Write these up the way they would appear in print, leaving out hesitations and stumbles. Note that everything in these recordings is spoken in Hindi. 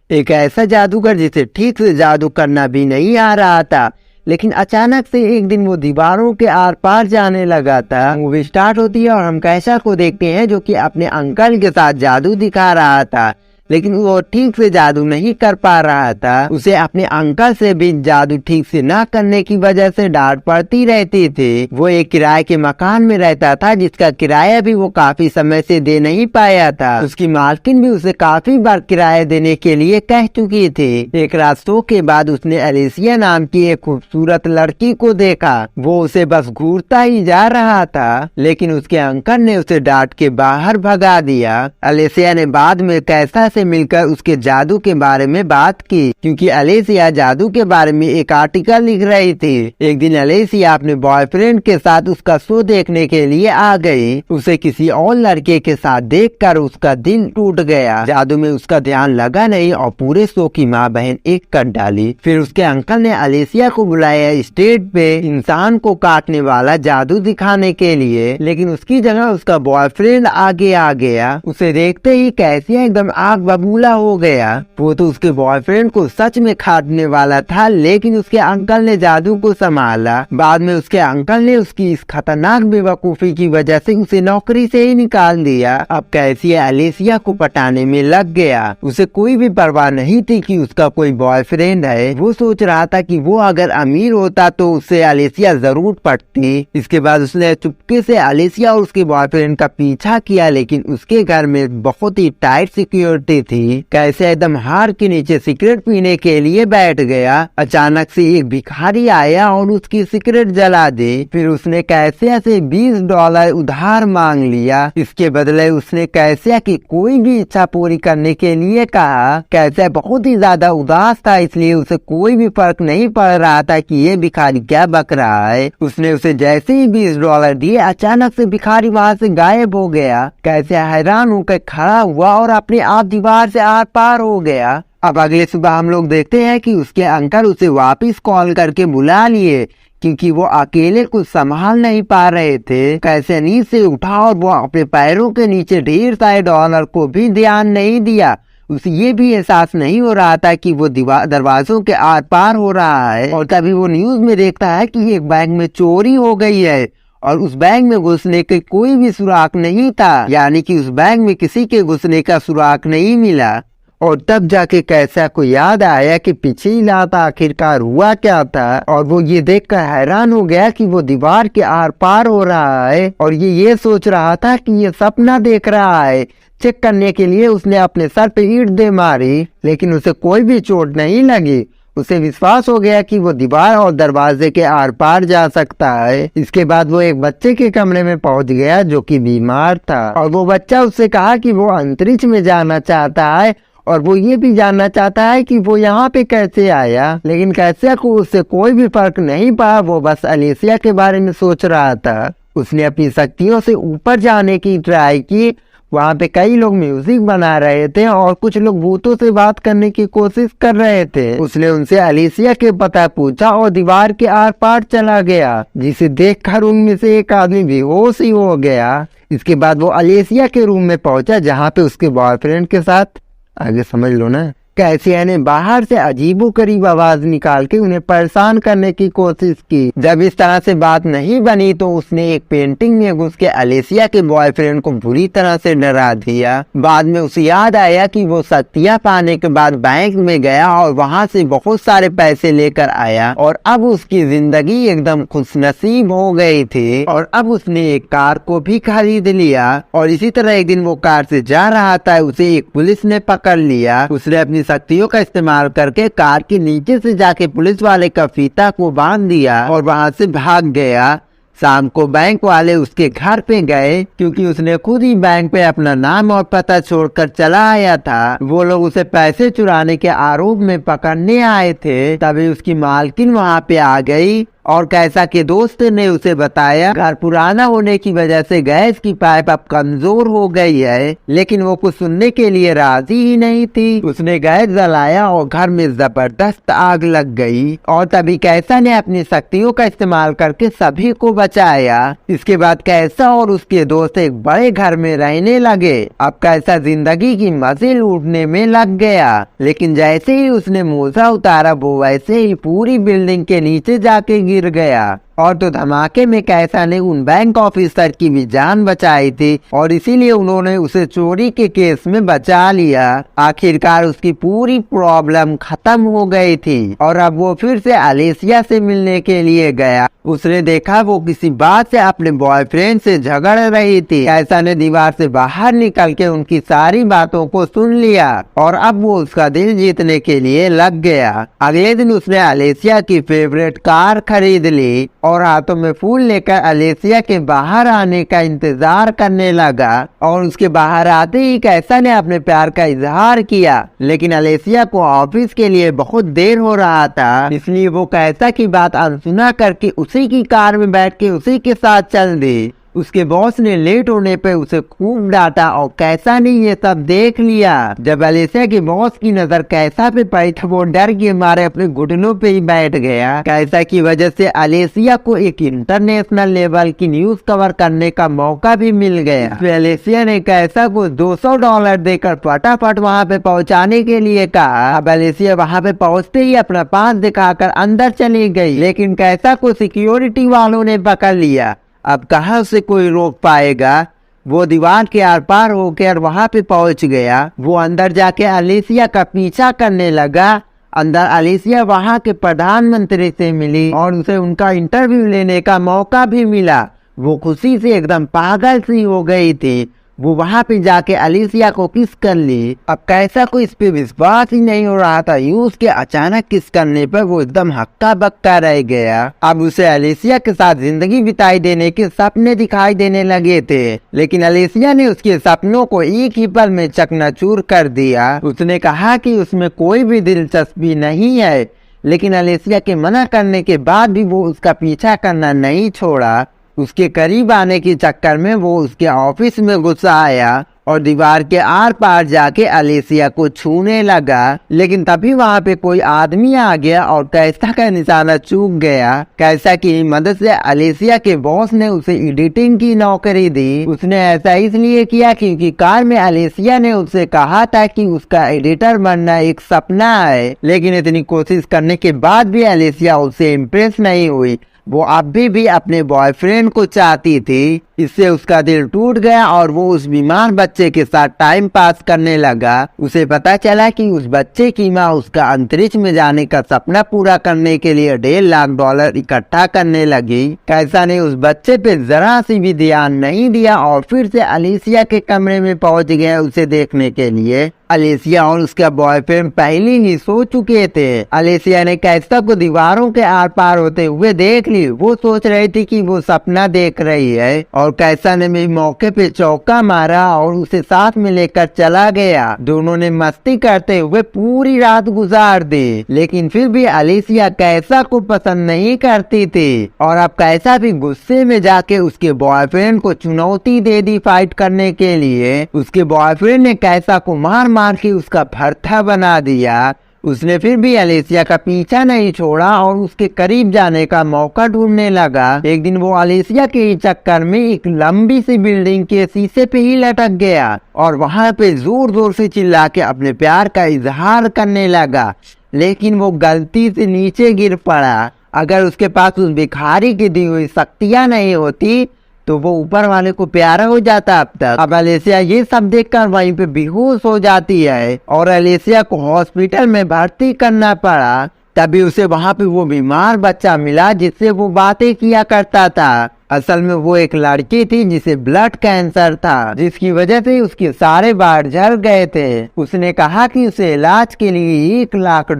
एक ऐसा जादूगर जिसे ठीक से जादू करना भी नहीं आ रहा था, लेकिन अचानक से एक दिन वो दीवारों के आर पार जाने लगा था। मूवी स्टार्ट होती है और हम कैसा को देखते हैं जो कि अपने अंकल के साथ जादू दिखा रहा था, लेकिन वो ठीक से जादू नहीं कर पा रहा था। उसे अपने अंकल से भी जादू ठीक से न करने की वजह से डांट पड़ती रहती थी। वो एक किराए के मकान में रहता था जिसका किराया भी वो काफी समय से दे नहीं पाया था। उसकी मालकिन भी उसे काफी बार किराया देने के लिए कह चुकी थी। एक रात सो के बाद उसने एलिसिया नाम की एक खूबसूरत लड़की को देखा। वो उसे बस घूरता ही जा रहा था, लेकिन उसके अंकल ने उसे डांट के बाहर भगा दिया। एलिसिया ने बाद में कैसा से मिलकर उसके जादू के बारे में बात की, क्योंकि एलिसिया जादू के बारे में एक आर्टिकल लिख रही थी। एक दिन एलिसिया अपने बॉयफ्रेंड के साथ उसका शो देखने के लिए आ गई। उसे किसी और लड़के के साथ देखकर उसका दिल टूट गया। जादू में उसका ध्यान लगा नहीं और पूरे शो की माँ बहन एक कर डाली। फिर उसके अंकल ने एलिसिया को बुलाया स्टेज पे इंसान को काटने वाला जादू दिखाने के लिए, लेकिन उसकी जगह उसका बॉयफ्रेंड आगे आ गया। उसे देखते ही कैसिया एकदम आग बबूला हो गया। वो तो उसके बॉयफ्रेंड को सच में काटने वाला था, लेकिन उसके अंकल ने जादू को संभाला। बाद में उसके अंकल ने उसकी इस खतरनाक बेवकूफी की वजह से उसे नौकरी से ही निकाल दिया। अब कैसिया एलिसिया को पटाने में लग गया। उसे कोई भी परवाह नहीं थी कि उसका कोई बॉयफ्रेंड है। वो सोच रहा था कि वो अगर अमीर होता तो उससे एलिसिया जरूर पटती। इसके बाद उसने चुपके से एलिसिया और उसके बॉयफ्रेंड का पीछा किया, लेकिन उसके घर में बहुत ही टाइट सिक्योरिटी थी। कैसे एकदम हार के नीचे सिगरेट पीने के लिए बैठ गया। अचानक से एक भिखारी आया और उसकी सिगरेट जला दी। फिर उसने कैसिया से $20 उधार मांग लिया। इसके बदले उसने कैसिया की कोई भी इच्छा पूरी करने के लिए कहा। कैसिया बहुत ही ज्यादा उदास था, इसलिए उसे कोई भी फर्क नहीं पड़ रहा था कि ये भिखारी क्या बक रहा है। उसने उसे जैसे ही $20 दिए, अचानक से भिखारी वहाँ से गायब हो गया। कैसिया हैरान होकर खड़ा हुआ और अपने आप दीवार से आर पार हो गया। अब अगले सुबह हम लोग देखते हैं कि उसके अंकल उसे वापस कॉल करके बुला लिए, क्योंकि वो अकेले कुछ संभाल नहीं पा रहे थे। कैसे नींद से उठा और वो अपने पैरों के नीचे ढेर सारे डॉलर को भी ध्यान नहीं दिया। उसे ये भी एहसास नहीं हो रहा था कि वो दरवाजों के आर पार हो रहा है। और तभी वो न्यूज में देखता है कि एक बैंक में चोरी हो गई है और उस बैंक में घुसने के कोई भी सुराग नहीं था, यानी कि उस बैंक में किसी के घुसने का सुराग नहीं मिला। और तब जाके कैसा को याद आया कि पिछली रात आखिरकार हुआ क्या था, और वो ये देखकर हैरान हो गया कि वो दीवार के आर पार हो रहा है और ये सोच रहा था कि ये सपना देख रहा है। चेक करने के लिए उसने अपने सर पे ईंट दे मारी, लेकिन उसे कोई भी चोट नहीं लगी। उसे विश्वास हो गया कि वो दीवार और दरवाजे के आर पार जा सकता है। इसके बाद वो एक बच्चे के कमरे में पहुंच गया जो कि बीमार था, और वो बच्चा उससे कहा कि वो अंतरिक्ष में जाना चाहता है और वो ये भी जानना चाहता है कि वो यहाँ पे कैसे आया। लेकिन कैसिया को उससे कोई भी फर्क नहीं पड़ा। वो बस एलिसिया के बारे में सोच रहा था। उसने अपनी शक्तियों से ऊपर जाने की ट्राई की। वहाँ पे कई लोग म्यूजिक बना रहे थे और कुछ लोग भूतों से बात करने की कोशिश कर रहे थे। उसने उनसे एलिसिया के पता पूछा और दीवार के आर पार चला गया, जिसे देखकर उनमें से एक आदमी बेहोश ही हो गया। इसके बाद वो एलिसिया के रूम में पहुंचा जहाँ पे उसके बॉयफ्रेंड के साथ, आगे समझ लो ना। कैसिया ने बाहर से अजीबोगरीब आवाज निकाल के उन्हें परेशान करने की कोशिश की। जब इस तरह से बात नहीं बनी तो उसने एक पेंटिंग में घुस के एलिसिया के बॉयफ्रेंड को बुरी तरह से डरा दिया। बाद में उसे याद आया कि वो शक्तियां पाने के बाद बैंक में गया और वहां से बहुत सारे पैसे लेकर आया, और अब उसकी जिंदगी एकदम खुशनसीब हो गई थी। और अब उसने एक कार को भी खरीद लिया। और इसी तरह एक दिन वो कार से जा रहा था, उसे एक पुलिस ने पकड़ लिया। उसने अपनी शक्तियों का इस्तेमाल करके कार के नीचे से जाके पुलिस वाले का फीता को बांध दिया और वहां से भाग गया। शाम को बैंक वाले उसके घर पे गए, क्योंकि उसने खुद ही बैंक पे अपना नाम और पता छोड़कर चला आया था। वो लोग उसे पैसे चुराने के आरोप में पकड़ने आए थे। तभी उसकी मालकिन वहाँ पे आ गई और कैसा के दोस्त ने उसे बताया घर पुराना होने की वजह से गैस की पाइप अब कमजोर हो गई है, लेकिन वो कुछ सुनने के लिए राजी ही नहीं थी। उसने गैस जलाया और घर में जबरदस्त आग लग गई और तभी कैसा ने अपनी शक्तियों का इस्तेमाल करके सभी को बचाया। इसके बाद कैसा और उसके दोस्त एक बड़े घर में रहने लगे। अब कैसा जिंदगी की मजे लूटने में लग गया, लेकिन जैसे ही उसने मोजा उतारा वो वैसे ही पूरी बिल्डिंग के नीचे जाके गिर गया। और तो धमाके में कैसा ने उन बैंक ऑफिसर की भी जान बचाई थी और इसीलिए उन्होंने उसे चोरी के केस में बचा लिया। आखिरकार उसकी पूरी प्रॉब्लम खत्म हो गई थी और अब वो फिर से अलेसिया से मिलने के लिए गया। उसने देखा वो किसी बात से अपने बॉयफ्रेंड से झगड़ रही थी। कैसा ने दीवार से बाहर निकल के उनकी सारी बातों को सुन लिया और अब वो उसका दिल जीतने के लिए लग गया। अगले दिन उसने अलेसिया की फेवरेट कार खरीद ली और हाथों में फूल लेकर अलेसिया के बाहर आने का इंतजार करने लगा। और उसके बाहर आते ही कैसा ने अपने प्यार का इजहार किया, लेकिन अलेसिया को ऑफिस के लिए बहुत देर हो रहा था, इसलिए वो कैसा की बात अनसुना करके उसी की कार में बैठ के उसी के साथ चल दी। उसके बॉस ने लेट होने पे उसे खूब डांटा और कैसा ने ये सब देख लिया। जब अलेसिया के बॉस की नजर कैसा पे पड़ी तो वो डर के मारे अपने घुटनों पे ही बैठ गया। कैसा की वजह से अलेसिया को एक इंटरनेशनल लेवल की न्यूज कवर करने का मौका भी मिल गया। फिर अलेसिया ने कैसा को $200 देकर फटाफट वहाँ पे पहुँचाने के लिए कहा। अब अलेसिया वहाँ पे पहुँचते ही अपना पास दिखाकर अंदर चली गई, लेकिन कैसा को सिक्योरिटी वालों ने पकड़ लिया। अब कहाँ से कोई रोक पाएगा। वो दीवार के आर पार होकर वहाँ पे पहुँच गया। वो अंदर जाके अलेसिया का पीछा करने लगा। अंदर अलेसिया वहाँ के प्रधानमंत्री से मिली और उसे उनका इंटरव्यू लेने का मौका भी मिला। वो खुशी से एकदम पागल सी हो गई थी। वो वहाँ पे जाके अलेसिया को किस कर ली। अब कैसा को इस पे विश्वास ही नहीं हो रहा था। यूं उसके अचानक किस करने पर वो एकदम हक्का बक्का रह गया। अब उसे अलेसिया के साथ जिंदगी बिताई देने के सपने दिखाई देने लगे थे, लेकिन अलेसिया ने उसके सपनों को एक ही पल में चकनाचूर कर दिया। उसने कहा कि उसमें कोई भी दिलचस्पी नहीं है, लेकिन अलेसिया के मना करने के बाद भी वो उसका पीछा करना नहीं छोड़ा। उसके करीब आने के चक्कर में वो उसके ऑफिस में घुस आया और दीवार के आर पार जाके अलेसिया को छूने लगा, लेकिन तभी वहाँ पे कोई आदमी आ गया और कैसा का निशाना चूक गया। कैसा की मदद से अलेसिया के बॉस ने उसे एडिटिंग की नौकरी दी। उसने ऐसा इसलिए किया क्योंकि कार में अलेसिया ने उससे कहा था कि उसका एडिटर बनना एक सपना है, लेकिन इतनी कोशिश करने के बाद भी अलेसिया उससे इम्प्रेस नहीं हुई। वो अभी भी अपने बॉयफ्रेंड को चाहती थी। इससे उसका दिल टूट गया और वो उस बीमार बच्चे के साथ टाइम पास करने लगा। उसे पता चला कि उस बच्चे की माँ उसका अंतरिक्ष में जाने का सपना पूरा करने के लिए $1.5 लाख इकट्ठा करने लगी। कैसा ने उस बच्चे पे जरा सी भी ध्यान नहीं दिया और फिर से अलेसिया के कमरे में पहुंच गया उसे देखने के लिए। अलेसिया और उसका बॉयफ्रेंड पहले ही सो चुके थे। अलेसिया ने कैसा को दीवारों के आर पार होते हुए देख ली। वो सोच रही थी कि वो सपना देख रही है और कैसा ने भी मौके पे चौका मारा और उसे साथ में लेकर चला गया। दोनों ने मस्ती करते हुए पूरी रात गुजार दी, लेकिन फिर भी अलेसिया कैसा को पसंद नहीं करती थी और अब कैसा भी गुस्से में जाके उसके बॉयफ्रेंड को चुनौती दे दी फाइट करने के लिए। उसके बॉयफ्रेंड ने कैसा को मार के उसका भरथा बना दिया। उसने फिर भी अलेसिया का पीछा नहीं छोड़ा और उसके करीब जाने का मौका ढूंढने लगा। एक दिन वो अलेसिया के चक्कर में एक लंबी सी बिल्डिंग के शीशे पे ही लटक गया और वहां पे जोर जोर से चिल्ला के अपने प्यार का इजहार करने लगा, लेकिन वो गलती से नीचे गिर पड़ा। अगर उसके पास उस भिखारी की दी हुई शक्तियां नहीं होती तो वो ऊपर वाले को प्यारा हो जाता अब तक। अब अलेसिया ये सब देखकर वहीं पे बेहोश हो जाती है और अलेसिया को हॉस्पिटल में भर्ती करना पड़ा। तभी उसे वहाँ पे वो बीमार बच्चा मिला जिससे वो बातें किया करता था। असल में वो एक लड़की थी जिसे ब्लड कैंसर था, जिसकी वजह से उसके सारे बाल झड़ गए थे। उसने कहा कि उसे इलाज के लिए $1 लाख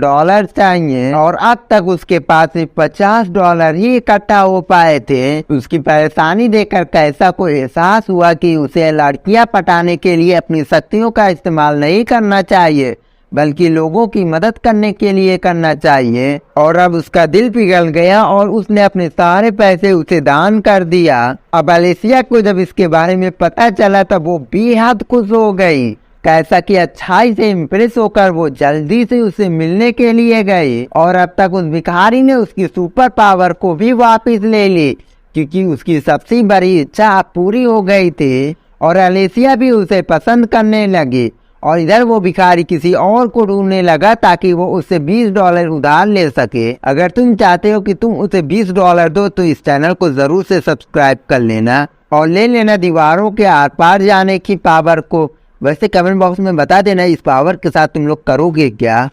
चाहिए और अब तक उसके पास सिर्फ $50 ही इकट्ठा हो पाए थे। उसकी परेशानी देखकर कैसा को एहसास हुआ कि उसे लड़कियां पटाने के लिए अपनी शक्तियों का इस्तेमाल नहीं करना चाहिए, बल्कि लोगों की मदद करने के लिए करना चाहिए। और अब उसका दिल पिघल गया और उसने अपने सारे पैसे उसे दान कर दिया। अब अलेसिया को जब इसके बारे में पता चला तब वो बेहद खुश हो गई। कैसा कि अच्छाई से इम्प्रेस होकर वो जल्दी से उसे मिलने के लिए गए और अब तक उस भिखारी ने उसकी सुपर पावर को भी वापस ले ली, क्योंकि उसकी सबसे बड़ी इच्छा अब पूरी हो गई थी और अलेसिया भी उसे पसंद करने लगी। और इधर वो भिखारी किसी और को ढूंढने लगा ताकि वो उससे $20 उधार ले सके। अगर तुम चाहते हो कि तुम उसे $20 दो तो इस चैनल को जरूर से सब्सक्राइब कर लेना और ले लेना दीवारों के आर पार जाने की पावर को। वैसे कमेंट बॉक्स में बता देना इस पावर के साथ तुम लोग करोगे क्या।